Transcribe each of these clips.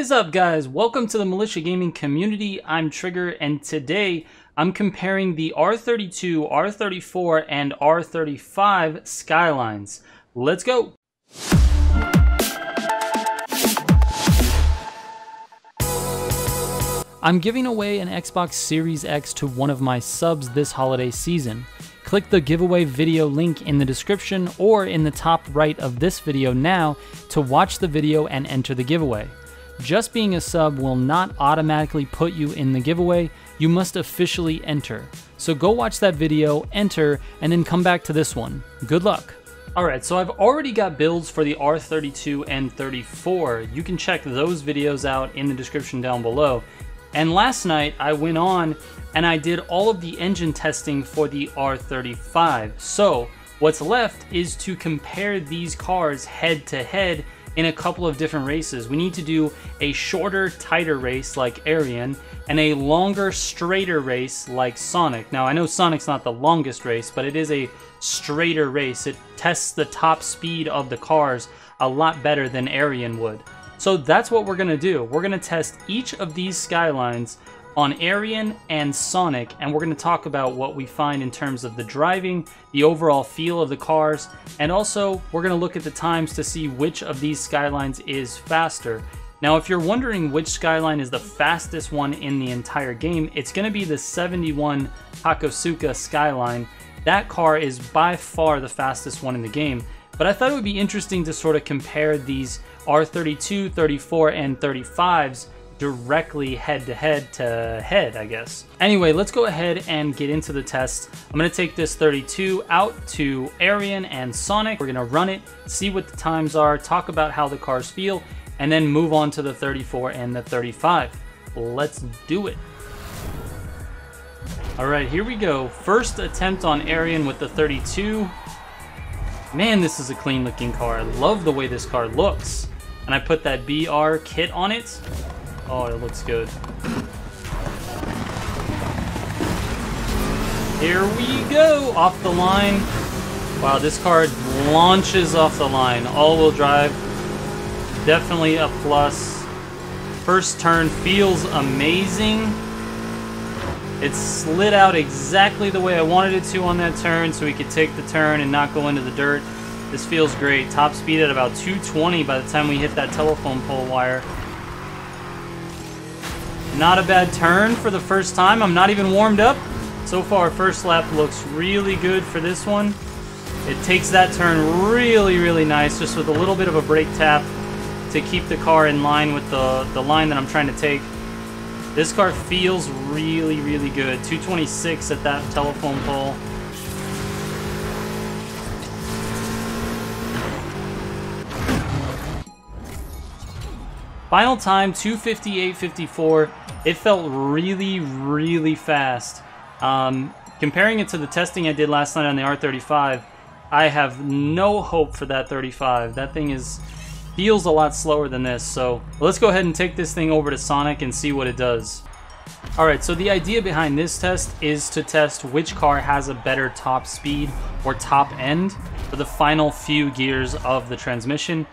What is up, guys? Welcome to the Militia Gaming community. I'm Trigger, and today I'm comparing the R32, R34, and R35 Skylines. Let's go! I'm giving away an Xbox Series X to one of my subs this holiday season. Click the giveaway video link in the description or in the top right of this video now to watch the video and enter the giveaway. Just being a sub will not automatically put you in the giveaway, you must officially enter. So go watch that video, enter, and then come back to this one. Good luck! Alright, so I've already got builds for the R32 and 34. You can check those videos out in the description down below. And last night I went on and I did all of the engine testing for the R35. So what's left is to compare these cars head to head in a couple of different races. We need to do a shorter, tighter race like Arian and a longer, straighter race like Sonic. Now I know Sonic's not the longest race, but it is a straighter race. It tests the top speed of the cars a lot better than Arian would. So that's what we're gonna do. We're gonna test each of these Skylines on Arian and Sonic, and we're gonna talk about what we find in terms of the driving, the overall feel of the cars, and also we're gonna look at the times to see which of these Skylines is faster. Now, if you're wondering which Skyline is the fastest one in the entire game, it's gonna be the 71 Hakosuka Skyline. That car is by far the fastest one in the game. But I thought it would be interesting to sort of compare these R32, 34, and 35s directly head to head, I guess. Anyway, let's go ahead and get into the test. I'm gonna take this 32 out to Arian and Sonic. We're gonna run it, see what the times are, talk about how the cars feel, and then move on to the 34 and the 35. Let's do it. All right, here we go. First attempt on Arian with the 32. Man, this is a clean looking car. I love the way this car looks. And I put that BR kit on it. Oh, it looks good. Here we go, off the line. Wow, this car launches off the line. All-wheel drive, definitely a plus. First turn feels amazing. It slid out exactly the way I wanted it to on that turn, so we could take the turn and not go into the dirt. This feels great. Top speed at about 220 by the time we hit that telephone pole wire. Not a bad turn for the first time. I'm not even warmed up. So far, first lap looks really good for this one. It takes that turn really, really nice, just with a little bit of a brake tap to keep the car in line with the line that I'm trying to take. This car feels really, really good. 226 at that telephone pole. Final time, 2:58.54. It felt really, really fast. Comparing it to the testing I did last night on the R35, I have no hope for that 35. That thing feels a lot slower than this, so let's go ahead and take this thing over to Sonic and see what it does. Alright, so the idea behind this test is to test which car has a better top speed or top end for the final few gears of the transmission.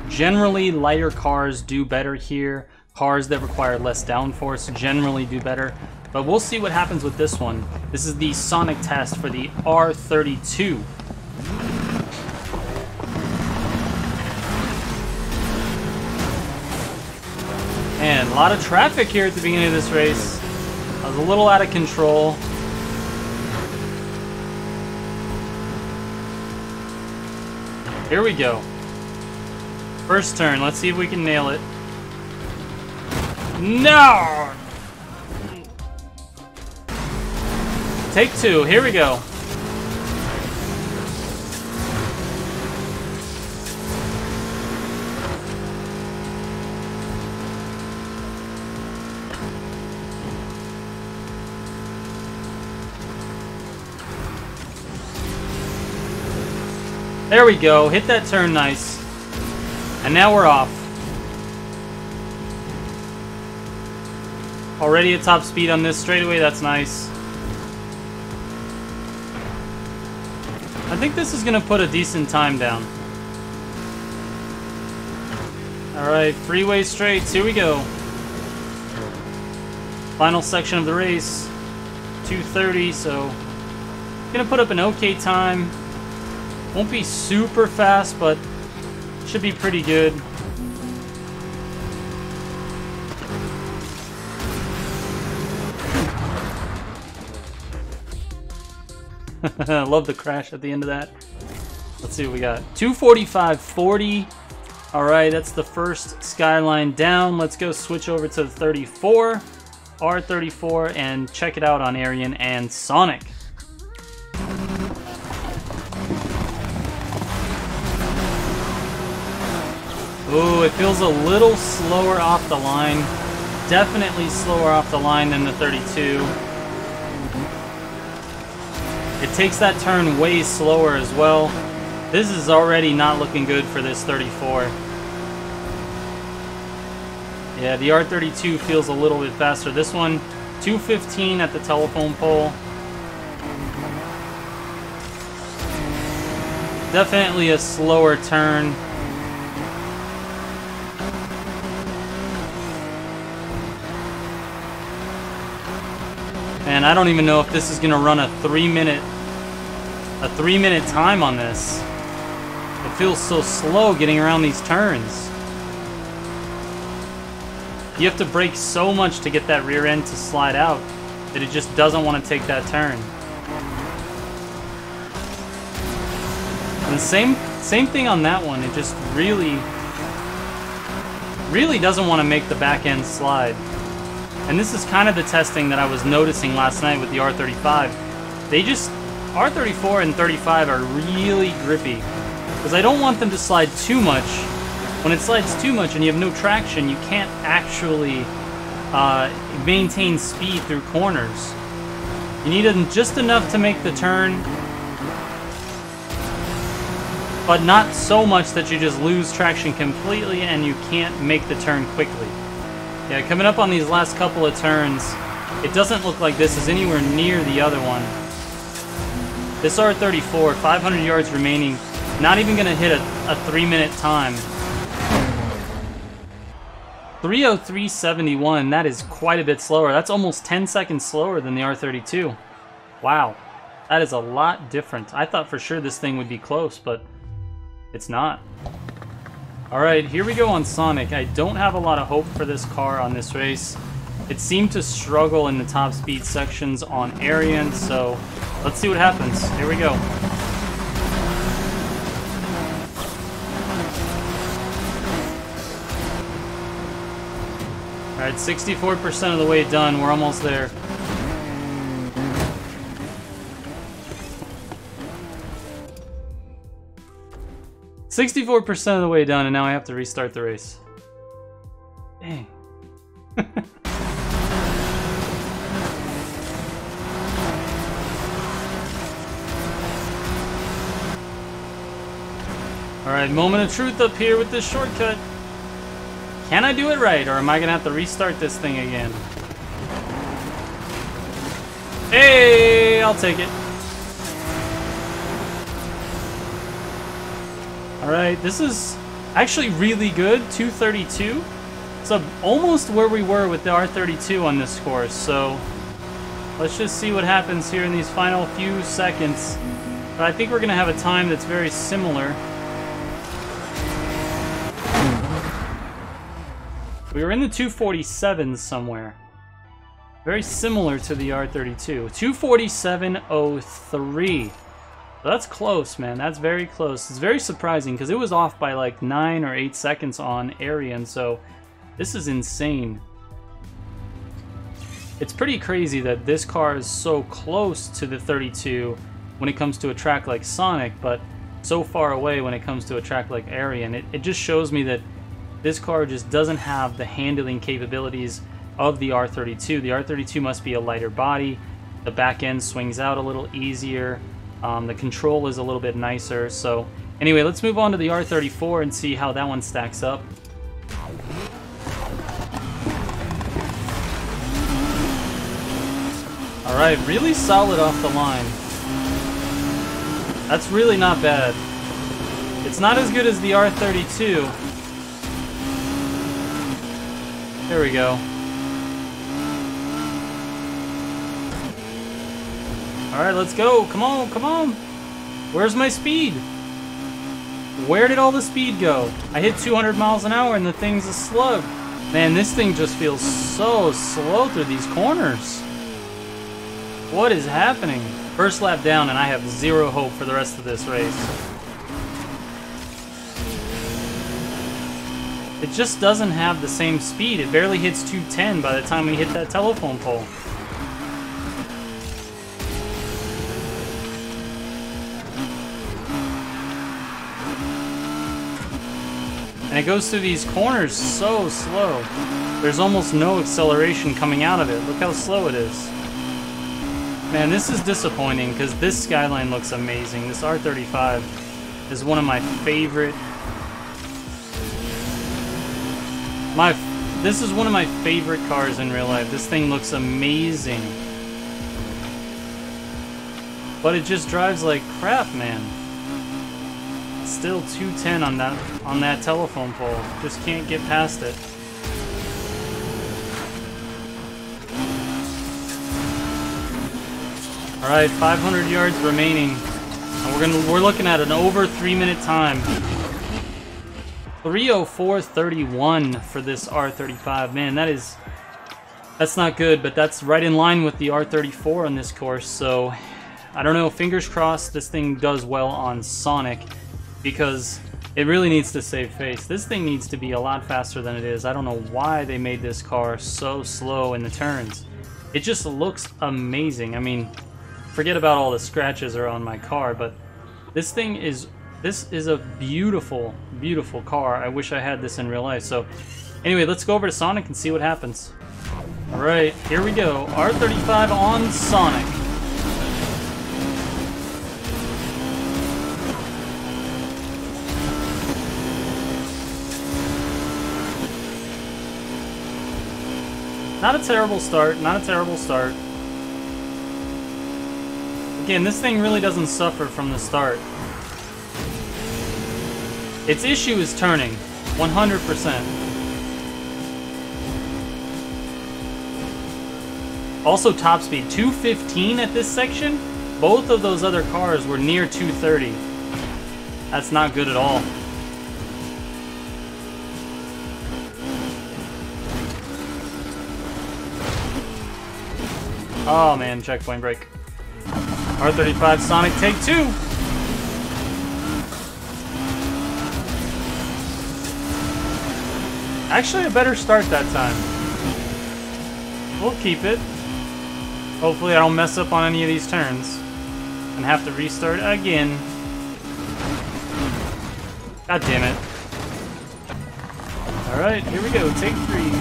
Generally, lighter cars do better here. Cars that require less downforce generally do better, but we'll see what happens with this one. This is the Sonic test for the R32. Man, a lot of traffic here at the beginning of this race. I was a little out of control. Here we go. First turn, let's see if we can nail it. No! Take two, here we go. There we go, hit that turn nice. And now we're off. Already at top speed on this straightaway, that's nice. I think this is going to put a decent time down. Alright, freeway straights, here we go. Final section of the race, 2:30, so gonna put up an okay time. Won't be super fast, but should be pretty good. I love the crash at the end of that. Let's see what we got. 2:45.40. Alright, that's the first Skyline down. Let's go switch over to the 34, R34, and check it out on Arian and Sonic. Ooh, it feels a little slower off the line. Definitely slower off the line than the 32. It takes that turn way slower as well. This is already not looking good for this 34. Yeah, the R32 feels a little bit faster. This one, 2:15 at the telephone pole. Definitely a slower turn. And I don't even know if this is gonna run a 3-minute time on this. It feels so slow getting around these turns. You have to brake so much to get that rear end to slide out that it just doesn't want to take that turn. And same thing on that one. It just really doesn't want to make the back end slide. And this is kind of the testing that I was noticing last night with the R35. R34 and 35 are really grippy, because I don't want them to slide too much. When it slides too much and you have no traction, you can't actually maintain speed through corners. You need just enough to make the turn, but not so much that you just lose traction completely and you can't make the turn quickly. Yeah, coming up on these last couple of turns, it doesn't look like this is anywhere near the other one. This R34, 500 yards remaining, not even going to hit a 3-minute time. 3:03.71, that is quite a bit slower. That's almost 10 seconds slower than the R32. Wow, that is a lot different. I thought for sure this thing would be close, but it's not. Alright, here we go on Sonic. I don't have a lot of hope for this car on this race. It seemed to struggle in the top speed sections on Arian, so let's see what happens. Here we go. Alright, 64% of the way done. We're almost there. $64% of the way done, and now I have to restart the race. Dang. Alright, moment of truth up here with this shortcut. Can I do it right, or am I gonna have to restart this thing again? Hey, I'll take it. Alright, this is actually really good, 2:32. So almost where we were with the R32 on this course, so let's just see what happens here in these final few seconds. But I think we're gonna have a time that's very similar. We were in the 2:47s somewhere. Very similar to the R32. 2:47.03. So that's close, man. That's very close. It's very surprising because it was off by like 9 or 8 seconds on Arian, so this is insane. It's pretty crazy that this car is so close to the 32 when it comes to a track like Sonic, but so far away when it comes to a track like Arian. It just shows me that this car just doesn't have the handling capabilities of the R32. The R32 must be a lighter body. The back end swings out a little easier. The control is a little bit nicer. So anyway, let's move on to the R34 and see how that one stacks up. Alright, really solid off the line. That's really not bad. It's not as good as the R32. There we go. Alright, let's go. Come on, come on. Where's my speed? Where did all the speed go? I hit 200 miles an hour and the thing's a slug. Man, this thing just feels so slow through these corners. What is happening? First lap down and I have zero hope for the rest of this race. It just doesn't have the same speed. It barely hits 210 by the time we hit that telephone pole. And it goes through these corners so slow. There's almost no acceleration coming out of it. Look how slow it is. Man, this is disappointing because this Skyline looks amazing. This R35 is one of my favorite. This is one of my favorite cars in real life. This thing looks amazing. But it just drives like crap, man. Still 210 on that telephone pole. Just can't get past it. All right, 500 yards remaining, and we're looking at an over 3-minute time. 3:04:31 for this R35. Man, that's not good, but that's right in line with the R34 on this course. So I don't know. Fingers crossed this thing does well on Sonic, because it really needs to save face. This thing needs to be a lot faster than it is. I don't know why they made this car so slow in the turns. It just looks amazing. I mean, forget about all the scratches are on my car, but this is a beautiful, beautiful car. I wish I had this in real life. So anyway, let's go over to Sonic and see what happens. All right, here we go. R35 on Sonic. Not a terrible start, not a terrible start. Again, this thing really doesn't suffer from the start. Its issue is turning, 100%. Also top speed, 215 at this section. Both of those other cars were near 230. That's not good at all. Oh man, checkpoint break. R35 Sonic, take 2. Actually a better start that time. We'll keep it. Hopefully I don't mess up on any of these turns and have to restart again. God damn it. Alright, here we go, take 3.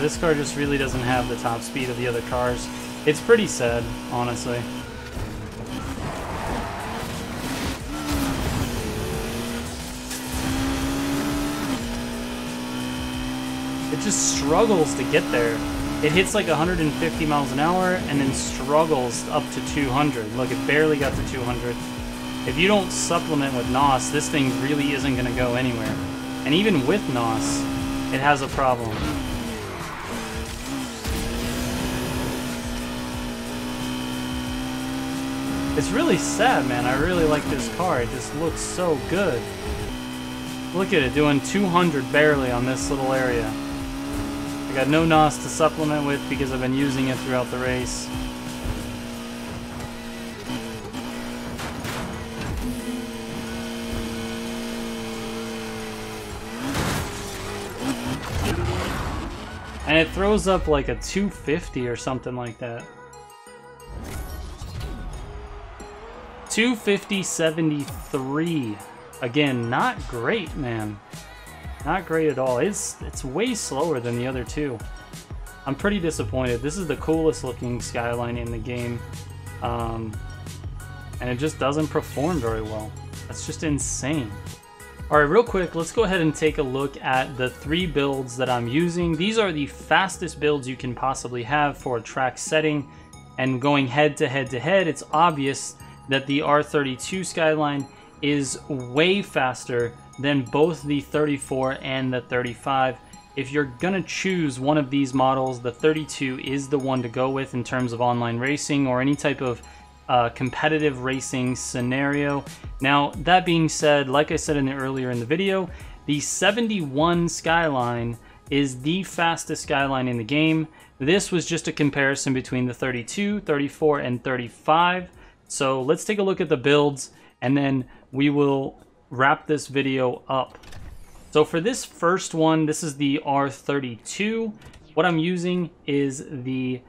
This car just really doesn't have the top speed of the other cars. It's pretty sad, honestly. It just struggles to get there. It hits like 150 miles an hour and then struggles up to 200. Look, it barely got to 200. If you don't supplement with NOS, this thing really isn't going to go anywhere. And even with NOS, it has a problem. It's really sad, man. I really like this car. It just looks so good. Look at it, doing 200 barely on this little area. I got no NOS to supplement with because I've been using it throughout the race. And it throws up like a 250 or something like that. 250.73. Again, not great, man. Not great at all. It's way slower than the other two. I'm pretty disappointed. This is the coolest looking Skyline in the game, and it just doesn't perform very well. That's just insane. Alright, real quick, let's go ahead and take a look at the 3 builds that I'm using. These are the fastest builds you can possibly have for a track setting, and going head to head to head, it's obvious that the R32 Skyline is way faster than both the 34 and the 35. If you're gonna choose one of these models, the 32 is the one to go with in terms of online racing or any type of competitive racing scenario. Now, that being said, like I said earlier in the video, the 71 Skyline is the fastest Skyline in the game. This was just a comparison between the 32, 34, and 35. So let's take a look at the builds, and then we will wrap this video up. So for this first one, this is the R32. What I'm using is the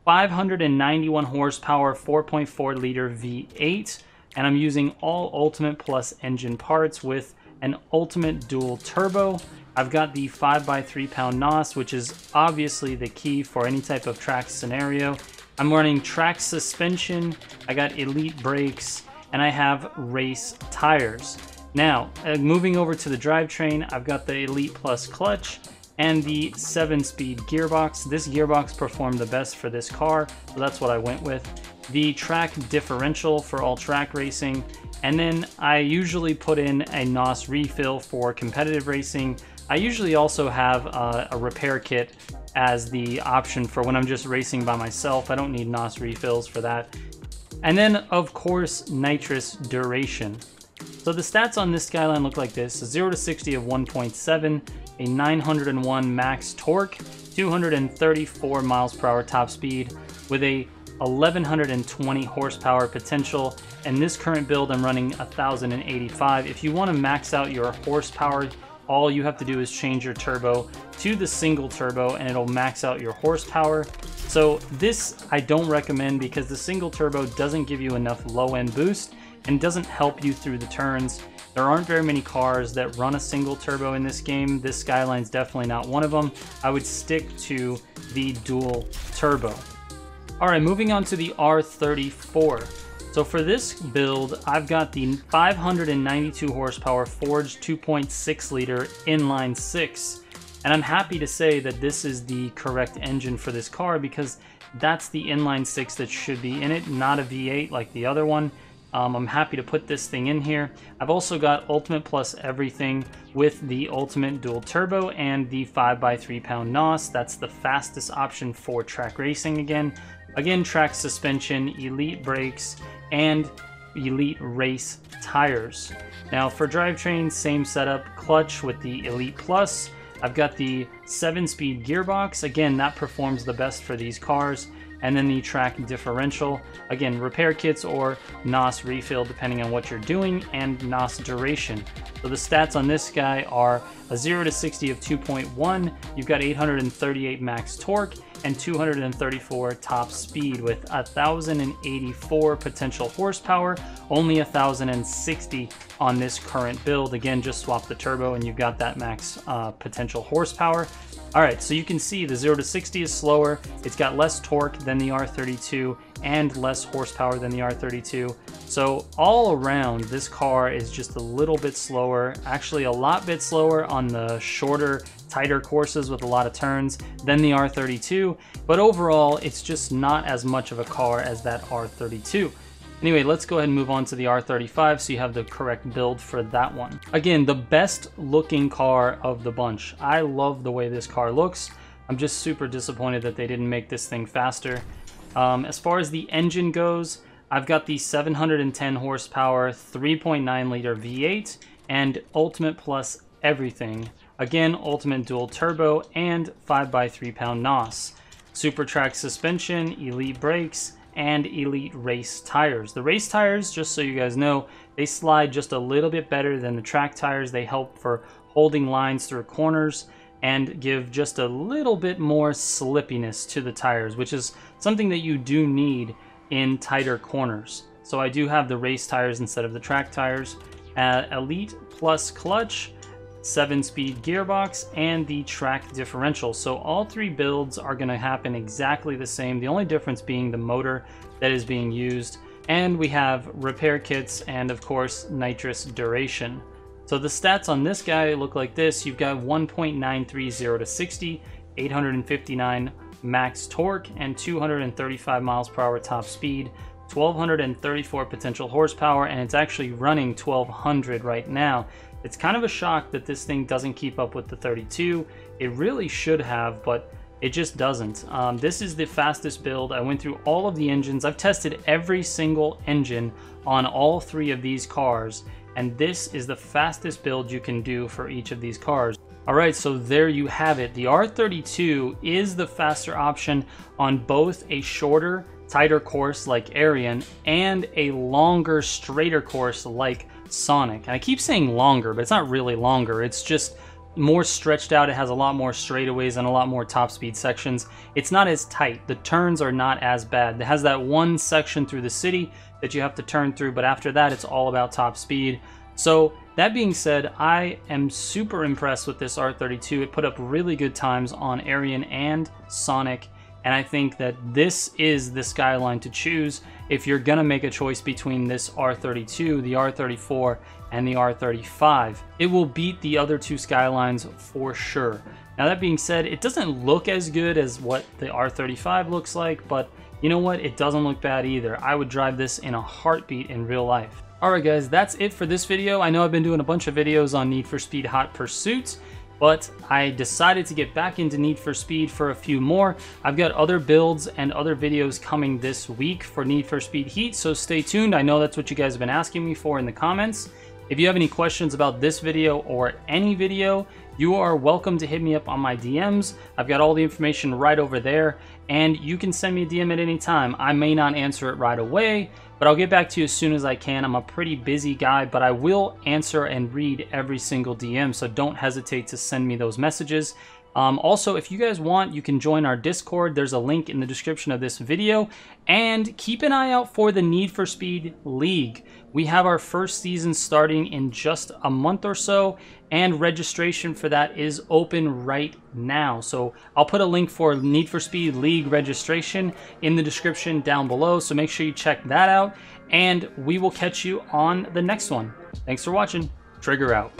591 horsepower 4.4 liter V8, and I'm using all Ultimate Plus engine parts with an Ultimate dual turbo. I've got the 5x3 pound NOS, which is obviously the key for any type of track scenario. I'm running track suspension, I got Elite brakes, and I have race tires. Now, moving over to the drivetrain, I've got the Elite Plus clutch and the 7-speed gearbox. This gearbox performed the best for this car, so that's what I went with. The track differential for all track racing, and then I usually put in a NOS refill for competitive racing. I usually also have a repair kit as the option for when I'm just racing by myself. I don't need NOS refills for that. And then, of course, nitrous duration. So the stats on this Skyline look like this: a 0 to 60 of 1.7, a 901 max torque, 234 miles per hour top speed, with a 1120 horsepower potential. And this current build, I'm running 1085. If you want to max out your horsepower, all you have to do is change your turbo to the single turbo and it'll max out your horsepower. So this I don't recommend because the single turbo doesn't give you enough low end boost and doesn't help you through the turns. There aren't very many cars that run a single turbo in this game. This Skyline's definitely not one of them. I would stick to the dual turbo. Alright, moving on to the R34. So for this build, I've got the 592 horsepower Forged 2.6 liter inline 6. And I'm happy to say that this is the correct engine for this car because that's the inline 6 that should be in it, not a V8 like the other one. I'm happy to put this thing in here. I've also got Ultimate Plus everything with the Ultimate dual turbo and the 5x3 pound NOS. That's the fastest option for track racing again. Again, track suspension, Elite brakes, and Elite race tires. Now for drivetrain, same setup, clutch with the Elite Plus. I've got the 7-speed gearbox. Again, that performs the best for these cars. And then the track differential. Again, repair kits or NOS refill depending on what you're doing, and NOS duration. So the stats on this guy are a 0 to 60 of 2.1. You've got 838 max torque and 234 top speed with 1084 potential horsepower, only 1060 on this current build. Again, just swap the turbo and you've got that max potential horsepower. Alright, so you can see the 0 to 60 is slower, it's got less torque than the R32 and less horsepower than the R32. So all around, this car is just a little bit slower, actually a lot bit slower on the shorter, tighter courses with a lot of turns than the R32, but overall it's just not as much of a car as that R32. Anyway, let's go ahead and move on to the R35 so you have the correct build for that one. Again, the best looking car of the bunch. I love the way this car looks. I'm just super disappointed that they didn't make this thing faster. As far as the engine goes, I've got the 710 horsepower 3.9 liter V8 and Ultimate Plus everything. Again, Ultimate dual turbo and 5x3 pound NOS. Super track suspension, Elite brakes, and Elite race tires. The race tires, just so you guys know, they slide just a little bit better than the track tires. They help for holding lines through corners and give just a little bit more slippiness to the tires, which is something that you do need in tighter corners. So I do have the race tires instead of the track tires. Elite Plus clutch, 7-speed gearbox, and the track differential. So all three builds are going to happen exactly the same, the only difference being the motor that is being used. And we have repair kits and of course nitrous duration. So the stats on this guy look like this. You've got 1.930 to 60, 859 max torque, and 235 miles per hour top speed, 1234 potential horsepower, and it's actually running 1200 right now. It's kind of a shock that this thing doesn't keep up with the 32. It really should have, but it just doesn't. This is the fastest build. I went through all of the engines. I've tested every single engine on all three of these cars, and this is the fastest build you can do for each of these cars. Alright, so there you have it. The R32 is the faster option on both a shorter, tighter course like Arian and a longer, straighter course like Sonic. And I keep saying longer, but it's not really longer. It's just more stretched out. It has a lot more straightaways and a lot more top speed sections. It's not as tight. The turns are not as bad. It has that one section through the city that you have to turn through, but after that, it's all about top speed. So that being said, I am super impressed with this R32. It put up really good times on Arian and Sonic, and I think that this is the Skyline to choose if you're gonna make a choice between this R32, the R34, and the R35. It will beat the other two Skylines for sure. Now that being said, it doesn't look as good as what the R35 looks like, but you know what? It doesn't look bad either. I would drive this in a heartbeat in real life. Alright guys, that's it for this video. I know I've been doing a bunch of videos on Need for Speed Hot Pursuit, but I decided to get back into Need for Speed for a few more. I've got other builds and other videos coming this week for Need for Speed Heat, so stay tuned. I know that's what you guys have been asking me for in the comments. If you have any questions about this video or any video, you are welcome to hit me up on my DMs. I've got all the information right over there, and you can send me a DM at any time. I may not answer it right away, but I'll get back to you as soon as I can. I'm a pretty busy guy, but I will answer and read every single DM, so don't hesitate to send me those messages. Also, if you guys want, you can join our Discord. There's a link in the description of this video. And keep an eye out for the Need for Speed League. We have our first season starting in just a month or so, and registration for that is open right now. So I'll put a link for Need for Speed League registration in the description down below, so make sure you check that out, and we will catch you on the next one. Thanks for watching. Trigger out.